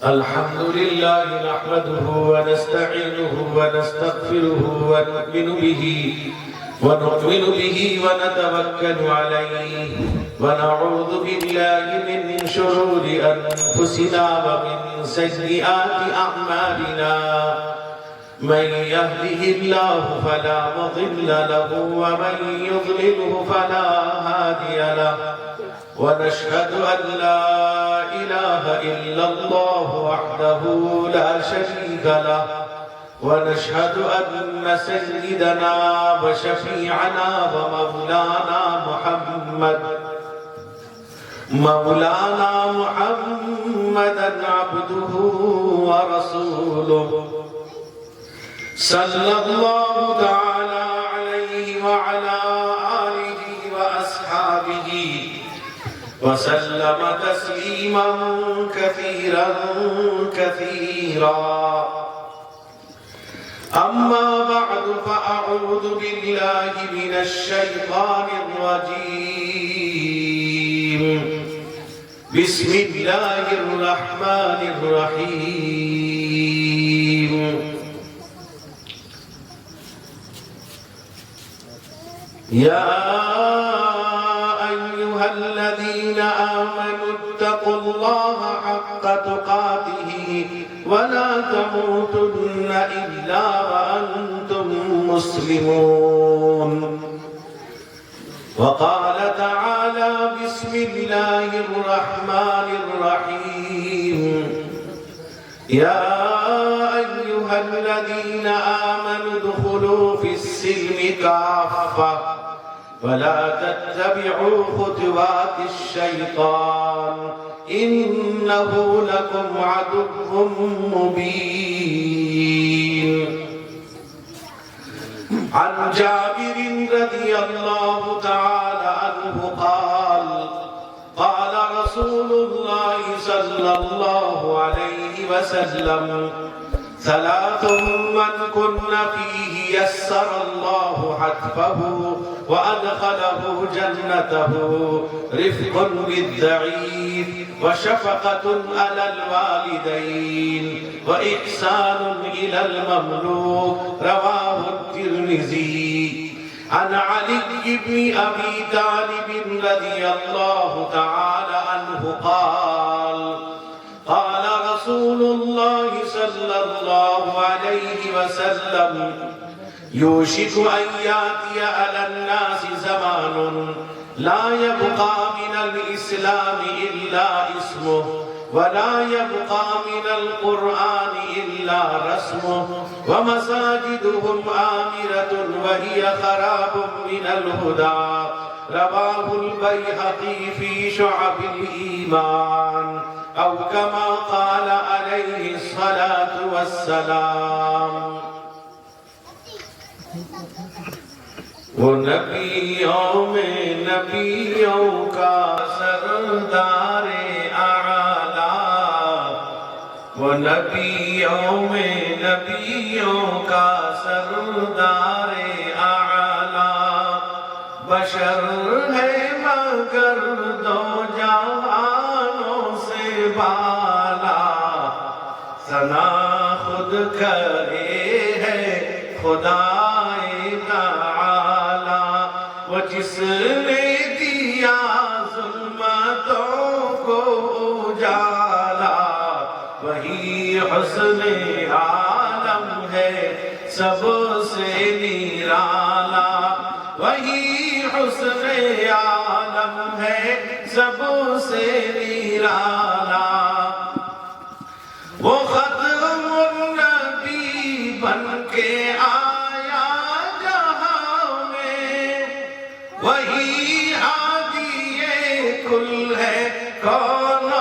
الحمد لله نحمده ونستعينه ونستغفره ونؤمن به ونتوكل عليه ونعوذ بالله من شرور أنفسنا ومن سيئات أعمالنا من يهده الله فلا مضل له ومن يضلله فلا هادي له ونشهد أن لا إله إلا الله وحده لا شريك له ونشهد أن سيدنا وشفيعنا ومولانا محمدا عبده ورسوله صلى الله تعالى عليه وعلى آله وأصحابه وسلم تسليما كثيرا كثيرا أما بعد فأعوذ بالله من الشيطان الرجيم بسم الله الرحمن الرحيم يا أيها الذين آمنوا اتقوا الله حق تقاته ولا تموتن إلا وأنتم مسلمون وقال تعالى بسم الله الرحمن الرحيم يا أيها الذين آمنوا ادخلوا في السلم كافة ولا تتبعوا خطوات الشيطان إنه لكم عدو مبين عن جابر رضي الله تعالى عنه قال قال رسول الله صلى الله عليه وسلم ثلاث من كن فيه يسر الله حتفه وأدخله جنته رفق بالضعيف وشفقة على الوالدين وإحسان إلى المملوك رواه الترمذي عن علي بن أبي طالب رضي الله تعالى عنه قال قال رسول الله صلى الله عليه وسلم يوشك أن يأتي على الناس زمان لا يبقى من الإسلام إلا اسمه ولا يبقى من القرآن إلا رسمه ومساجدهم آمرة وهي خراب من الهدى رواه البيهقي في شعب الإيمان أو كما قال عليه الصلاة والسلام وہ نبیوں میں نبیوں کا سردار اعلیٰ وہ نبیوں میں نبیوں کا سردار اعلیٰ بشر ہے مگر دو جہانوں سے بالا ثنا خود کرے ہے خدا جس نے دیا ظلمتوں کو اجالا وہی حسن عالم ہے سب سے نرالا وہی حسن عالم ہے سب سے نرالا وہ ختم النبی بن کے وہی ہادی کل ہے کون و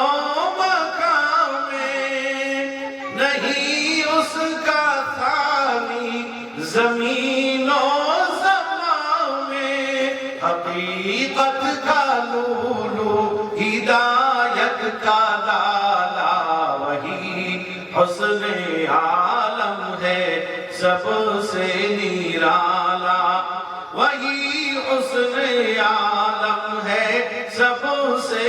مقام میں نہیں اس کا ثانی زمین و زمان میں حقیقت کا لولو ہدایت کا لالا وہی حسن عالم ہے سب سے نرالا وہی حسن عالم ہے سب سے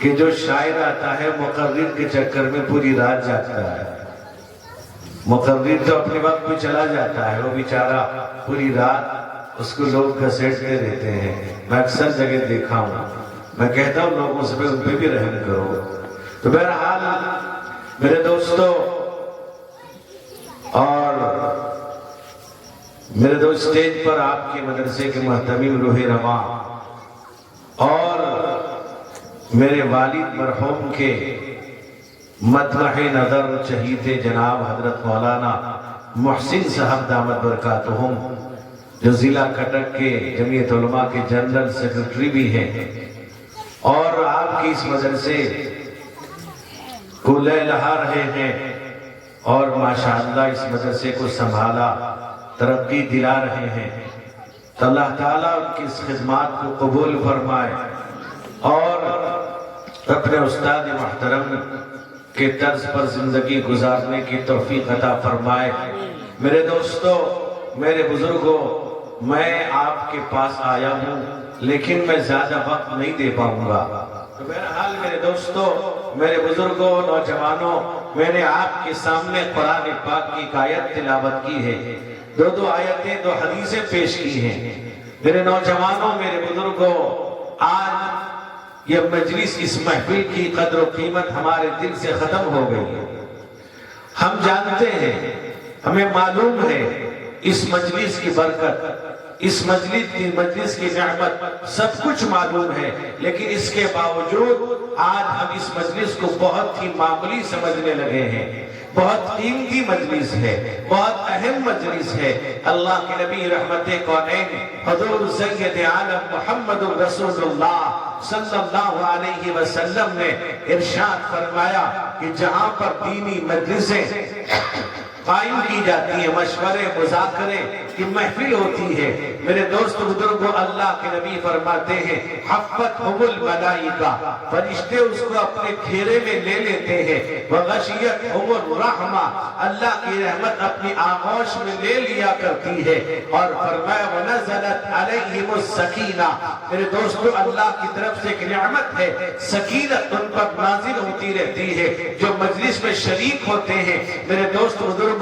کہ جو شاعر آتا ہے مقرر کے چکر میں پوری رات جاگتا ہے. مقرر تو اپنے وقت پہ چلا جاتا ہے، وہ بیچارہ پوری رات اس کو لوگ گھسیٹتے رہتے ہیں. میں اکثر جگہ دیکھا ہوں، میں کہتا ہوں لوگوں سے ان پہ بھی رحم کرو. تو بہرحال میرے دوستو اور میرے دوست اسٹیج پر آپ کے مدرسے کے محتمم روح رواں اور میرے والد مرحوم کے مطرح نظر شہید جناب حضرت مولانا محسن صاحب دامت برکاتہم جو ضلع کٹک کے جمعیت علماء کے جنرل سیکرٹری بھی ہیں اور آپ کی اس مدرسے کو لے لہا رہے ہیں اور ماشاءاللہ اس مدرسے کو سنبھالا ترقی دلا رہے ہیں. تو اللہ تعالیٰ ان کی اس خدمات کو قبول فرمائے اور اپنے استاد محترم کے طرز پر زندگی گزارنے کی توفیق عطا فرمائے. میرے دوستو، میرے بزرگوں، میں آپ کے پاس آیا ہوں لیکن میں زیادہ وقت نہیں دے پاؤں گا. تو بہرحال میرے دوستو، میرے بزرگوں، نوجوانوں، میں نے آپ کے سامنے قرآن پاک کی ایک آیت تلاوت کی ہے، دو آیتیں، 2 حدیثیں پیش کی ہیں. میرے نوجوانوں، میرے بزرگوں، آج یہ مجلس، اس محفل کی قدر و قیمت ہمارے دل سے ختم ہو گئی ہے. ہم جانتے ہیں، ہمیں معلوم ہے اس مجلس کی برکت، اس مجلس کی نعمت سب کچھ معلوم ہے، لیکن اس کے باوجود آج ہم اس مجلس کو بہت ہی معمولی سمجھنے لگے ہیں. بہت قیمتی مجلس ہے، بہت اہم مجلس ہے. اللہ کے نبی رحمت کونین حضور سید عالم محمد رسول اللہ صلی اللہ علیہ وسلم نے ارشاد فرمایا کہ جہاں پر دینی مجلسیں قائم کی جاتی ہیں، مشورے، مذاکرے کی محفل ہوتی ہے، میرے دوست بزرگوں، اللہ کے نبی فرماتے ہیں حفتھم الملائکہ، فرشتے اس کو اپنے گھیرے میں لے لیتے ہیں. وغشیتھم الرحمہ، اللہ کی رحمت اپنی آغوش میں لے لیا کرتی ہے. اور فرمایا ونزلت علیہم السکینہ، میرے دوستو اللہ کی طرف سے ایک نعمت ہے، سکینت ان پر نازل ہوتی رہتی ہے جو مجلس میں شریک ہوتے ہیں. میرے دوست بزرگوں،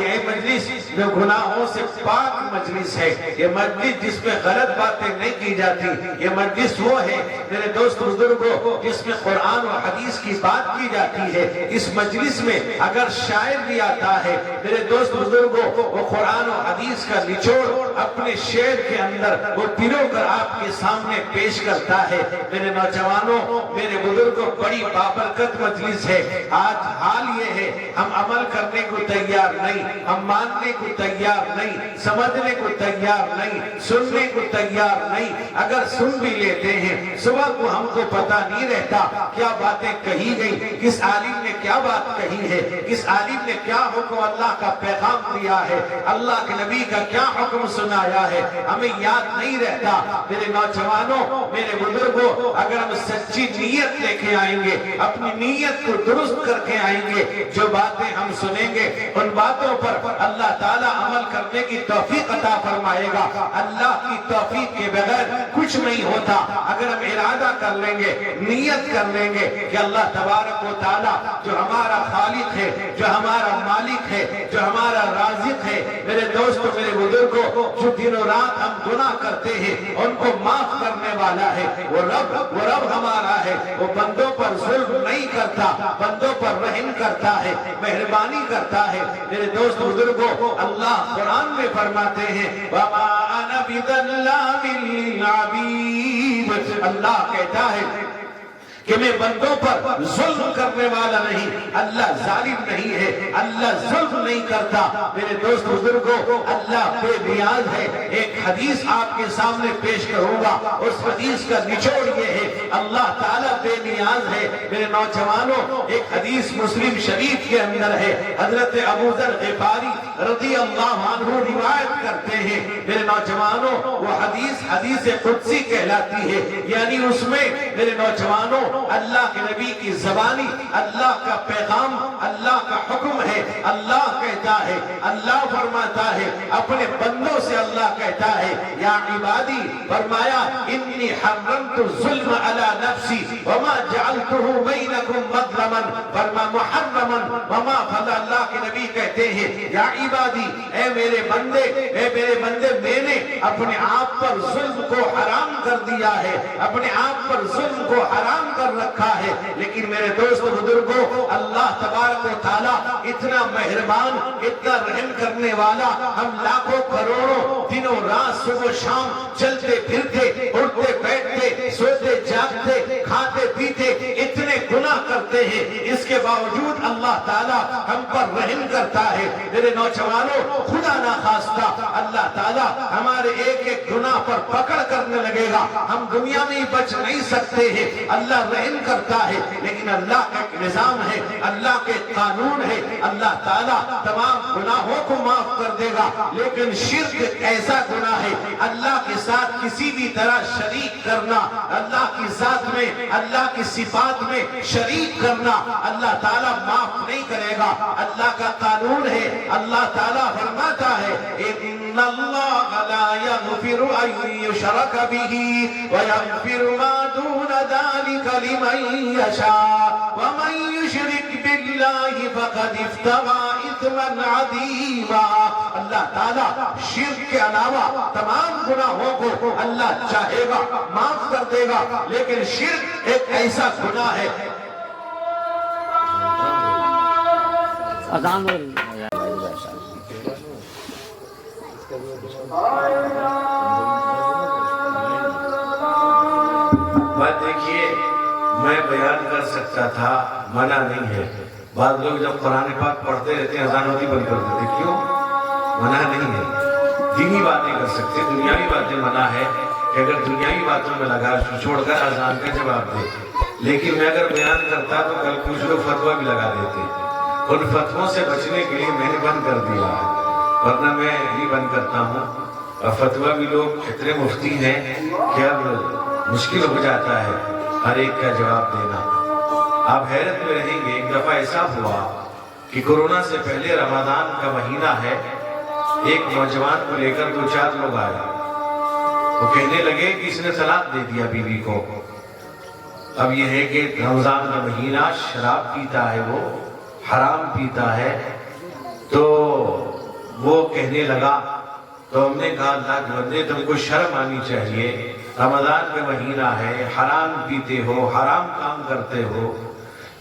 یہ مجلس جو گناہوں سے پاک مجلس ہے، یہ مجلس جس میں غلط باتیں نہیں کی جاتی، یہ مجلس وہ ہے میرے دوست بزرگوں جس میں قرآن و حدیث کی بات کی جاتی ہے. اس مجلس میں اگر شاعر بھی آتا ہے میرے دوست بزرگوں، وہ قرآن و حدیث کا نچوڑ اپنے شعر کے اندر وہ پرو کر آپ کے سامنے پیش کرتا ہے. میرے نوجوانوں، میرے بزرگوں، بڑی بابرکت مجلس ہے. آج حال یہ ہے ہم عمل کرنے کو تیار نہیں، ہم ماننے کو تیار نہیں، سمجھنے کو تیار نہیں، سننے کو تیار نہیں. اگر سن بھی لیتے ہیں صبح کو ہم کو پتہ نہیں رہتا کیا باتیں کہی گئی، کس عالم نے کیا بات کہی ہے، کس عالم نے کیا حکم اللہ کا پیغام دیا ہے، اللہ کے نبی کا کیا حکم سنایا ہے، ہمیں یاد نہیں رہتا. میرے نوجوانوں، میرے بزرگوں، اگر ہم سچی نیت لے کے آئیں گے، اپنی نیت کو درست کر کے آئیں گے، جو باتیں ہم سنیں گے ان باتوں پر اللہ تعالیٰ عمل کرنے کی توفیق عطا فرمائے گا. اللہ کی توفیق کے بغیر کچھ نہیں ہوتا. اگر ہم ارادہ کر لیں گے، نیت کر لیں گے کہ اللہ تبارک و تعالیٰ جو ہمارا خالق ہے، جو ہمارا مالک ہے، جو ہمارا رازق ہے، میرے دوستوں، میرے بزرگوں، جو دن و رات ہم گناہ کرتے ہیں ان کو معاف کرنے والا ہے، وہ رب ہمارا ہے. وہ بندوں پر ظلم نہیں کرتا، بندوں پر رحم کرتا ہے، مہربانی کرتا ہے. میرے دوست بزرگوں، اللہ قرآن میں فرماتے ہیں وَمَا أَنَا بِظَلَّامٍ لِّلْعَبِيدِ، اللہ کہتا ہے کہ میں بندوں پر ظلم کرنے والا نہیں. اللہ ظالم نہیں ہے، اللہ ظلم نہیں کرتا. میرے دوست بزرگوں، اللہ بے نیاز ہے. ایک حدیث آپ کے سامنے پیش کروں گا، اس حدیث کا نچوڑ یہ ہے اللہ تعالیٰ بے نیاز ہے. میرے نوجوانوں، ایک حدیث مسلم شریف کے اندر ہے، حضرت ابو ذر غفاری رضی اللہ عنہ روایت کرتے ہیں. میرے نوجوانوں، وہ حدیث قدسی کہلاتی ہے، یعنی اس میں میرے نوجوانوں اللہ کے نبی کی زبانی اللہ کا پیغام، اللہ کا حکم ہے. اللہ کہتا ہے، اللہ فرماتا ہے اپنے بندوں سے، اللہ کہتا ہے یا عبادی، فرمایا انی حرمت الظلم علی علی نفسی وما جعلتہ بینکم مظلما ورما محرما وما فلا اللہ کے نبی کہتے ہیں یا عبادی اے میرے بندے میں نے اپنے آپ پر ظلم کو حرام کر دیا ہے اپنے آپ پر ظلم کو حرام کر رکھا ہے لیکن میرے دوست بزرگوں اللہ تبارک و تعالیٰ اتنا مہربان اتنا رحم کرنے والا ہم لاکھوں کروڑوں دنوں رات صبح شام چلتے پھرتے اٹھتے بیٹھتے سوتے جاگتے کھاتے پیتے اتنے گناہ کرتے ہیں اس کے باوجود اللہ تعالیٰ ہم پر رحم کرتا ہے میرے نوجوانوں خدا نہ خواستہ اللہ تعالیٰ ہمارے ایک ایک گناہ پر پکڑ کرنے لگے گا ہم دنیا میں بچ نہیں سکتے ہیں اللہ رحم کرتا ہے لیکن اللہ کا ایک نظام ہے اللہ کے قانون ہے اللہ تعالیٰ تمام گناہوں کو معاف کر دے گا لیکن شرک ایسا گناہ ہے اللہ کے ساتھ کسی بھی طرح شریک کرنا اللہ کی ذات میں اللہ کی صفات میں شریک کرنا اللہ تعالیٰ معاف نہیں کرے گا اللہ کا قانون ہے اللہ تعالیٰ فرماتا ہے ان اللہ لا یغفر ان یشرک بہ ویغفر ما دون ذلک لمن یشاء ومن یشرک باللہ فقد افتری اثما عظیما اللہ تعالیٰ شرک کے علاوہ تمام گناہوں کو اللہ چاہے گا معاف کر دے گا لیکن شرک ایک ایسا گناہ ہے اذان بات دیکھیے میں بیان کر سکتا تھا منع نہیں ہے بعض لوگ جب قرآن پاک پڑھتے رہتے ہیں اذان ہوتی بند کر دیتے کیوں منع نہیں ہے دینی باتیں کر سکتے دنیاوی باتیں منع ہے کہ اگر دنیاوی باتوں میں لگا چھوڑ کر اذان کا جواب دے لیکن میں اگر بیان کرتا تو کل کچھ لوگ فتویٰ بھی لگا دیتے ان فتووں سے بچنے کے لیے میں نے بند کر دیا ہے ورنہ میں ہی بند کرتا ہوں اور فتویٰ بھی لوگ اتنے مفتی ہیں کہ اب مشکل ہو جاتا ہے ہر ایک کا جواب دینا آپ حیرت میں رہیں گے ایک دفعہ ایسا ہوا کہ کورونا سے پہلے رمضان کا مہینہ ہے ایک نوجوان کو لے کر 2-4 لوگ آئے وہ کہنے لگے کہ اس نے طلاق دے دیا بیوی کو اب یہ ہے کہ رمضان کا مہینہ شراب پیتا ہے وہ حرام پیتا ہے تو وہ کہنے لگا تو ہم نے کہا اللہ کے بندے تم کو شرم آنی چاہیے رمضان کا مہینہ ہے حرام پیتے ہو حرام کام کرتے ہو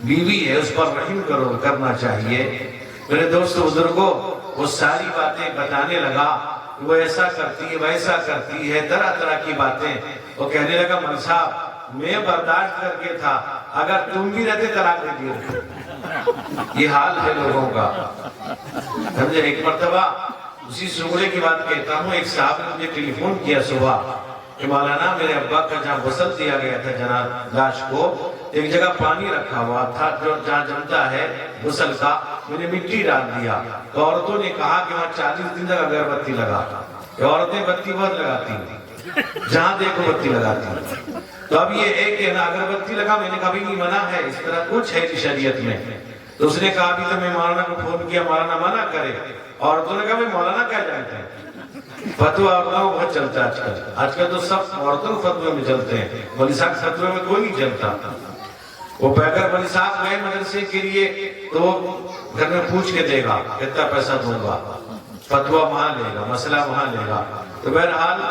بیوی ہے اس پر رحم کرنا چاہیے میرے دوست بزرگوں وہ ساری باتیں بتانے لگا وہ ایسا کرتی ہے ویسا کرتی ہے طرح طرح کی باتیں وہ کہنے لگا مول صاحب میں برداشت کر کے تھا اگر تم بھی رہتے طلاق دے دیے یہ حال ہے لوگوں کا سمجھے ایک مرتبہ اسی سغرے کی بات کہتا ہوں ایک صاحب نے مجھے ٹیلی فون کیا صبح کہ مولانا میرے ابا کا جہاں غسل دیا گیا تھا جناب لاش کو ایک جگہ پانی رکھا ہوا تھا جو جہاں جمتا ہے غسل کا میں نے مٹی ڈال دیا تو عورتوں نے کہا کہ وہاں 40 دن تک اگربتی لگا کہ عورتیں بتی بہت لگاتی ہیں جہاں دیکھو بتی لگاتی ہیں تو اب یہ ایک کہ اگربتی لگا میں نے کہا بھی نہیں منع ہے اس طرح کچھ ہے شریعت میں تو اس نے کہا ابھی تو میں مولانا کو فون کیا مولانا منع کرے عورتوں نے کہا میں مولانا کیا جانتے ہیں فتویٰ عورتوں کو بہت چلتا ہے آج کل تو سب عورتوں فاتوے میں چلتے ہیں مولوی صاحب فتوے میں کوئی نہیں چلتا وہ پیکر مولوی صاحب گئے مدرسے کے لیے تو وہ گھر میں پوچھ کے دے گا کتنا پیسہ دوں گا فتویٰ وہاں لے گا مسئلہ وہاں لے گا تو بہرحال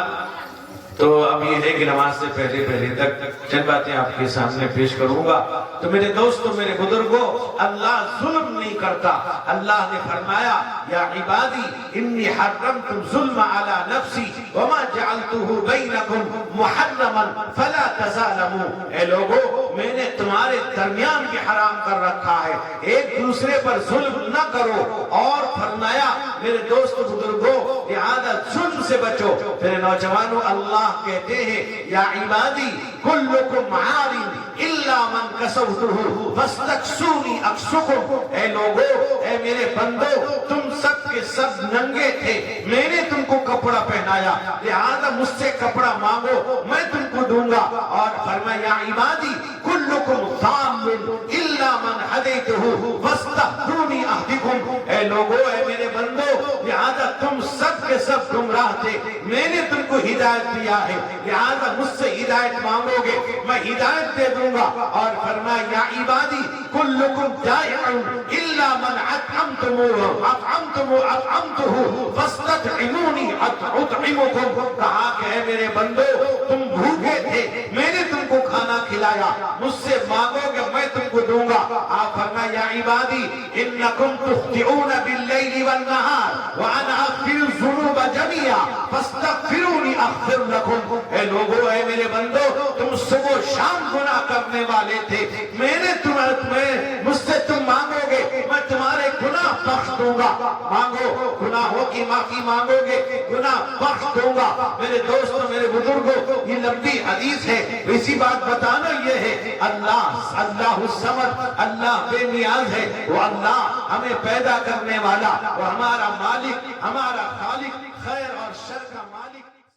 تو اب یہ ہے کہ نماز سے پہلے تک چند باتیں آپ کے سامنے پیش کروں گا تو میرے دوستوں میرے بزرگوں اللہ ظلم نہیں کرتا اللہ نے فرمایا یا عبادی انی حرمت الظلم علی نفسی وما جعلتہ بینکم محرما فلا تظالموا اے لوگوں میں نے تمہارے درمیان بھی حرام کر رکھا ہے ایک دوسرے پر ظلم نہ کرو اور فرمایا میرے دوست بزرگوں لہذا ظلم سے بچو میرے نوجوانوں اللہ کہتے ہیں یا عبادی کلکم عاری الا من کسوتہ فاستکسونی اکسکم اے لوگو اے میرے بندو تم سب کے سب ننگے تھے میں نے تم کو کپڑا پہنایا لہذا مجھ سے کپڑا مانگو میں تم کو دوں گا اور فرمایا یا عبادی کلکم ضال الا من ہدیتہ فاستہدونی اہدکم اے لوگو اے میرے بندو لہذا تم سب کے سب گمراہ تھے، میں نے تم کو ہدایت دیا ہے، لہذا مجھ سے ہدایت مانگو گے میں ہدایت دے دوں گا۔ اور فرمایا یا عبادی کلکم جائع الا من اطعمتہ فاستطعمونی اطعمکم، کہا کہ اے میرے بندو تم بھوکے تھے، میں نے تم کو کھانا کھلایا، مجھ سے مانگو گے میں تم کو دوں گا۔ آپ فرمایا یا عبادی انکم تخطئون باللیل والنہار وانا اغفر الذنوب جميعا فاستغفرونی اغفر لکم، اے لوگو اے میرے بندو تم صبح و شام گناہ کرنے والے تھے، میں نے تمہیں مجھ سے تم مانگو گے میں تمہارے گناہ بخش دوں گا، مانگو گناہوں کی معافی مانگو گے گناہ بخش دوں گا۔ میرے دوستوں میرے بزرگوں یہ لمبی حدیث ہے، اسی بات بتانا یہ ہے اللہ الصمد، اللہ بے نیاز ہے، وہ اللہ ہمیں پیدا کرنے والا، وہ ہمارا مالک، ہمارا خالق، خیر اور شر کا مالک۔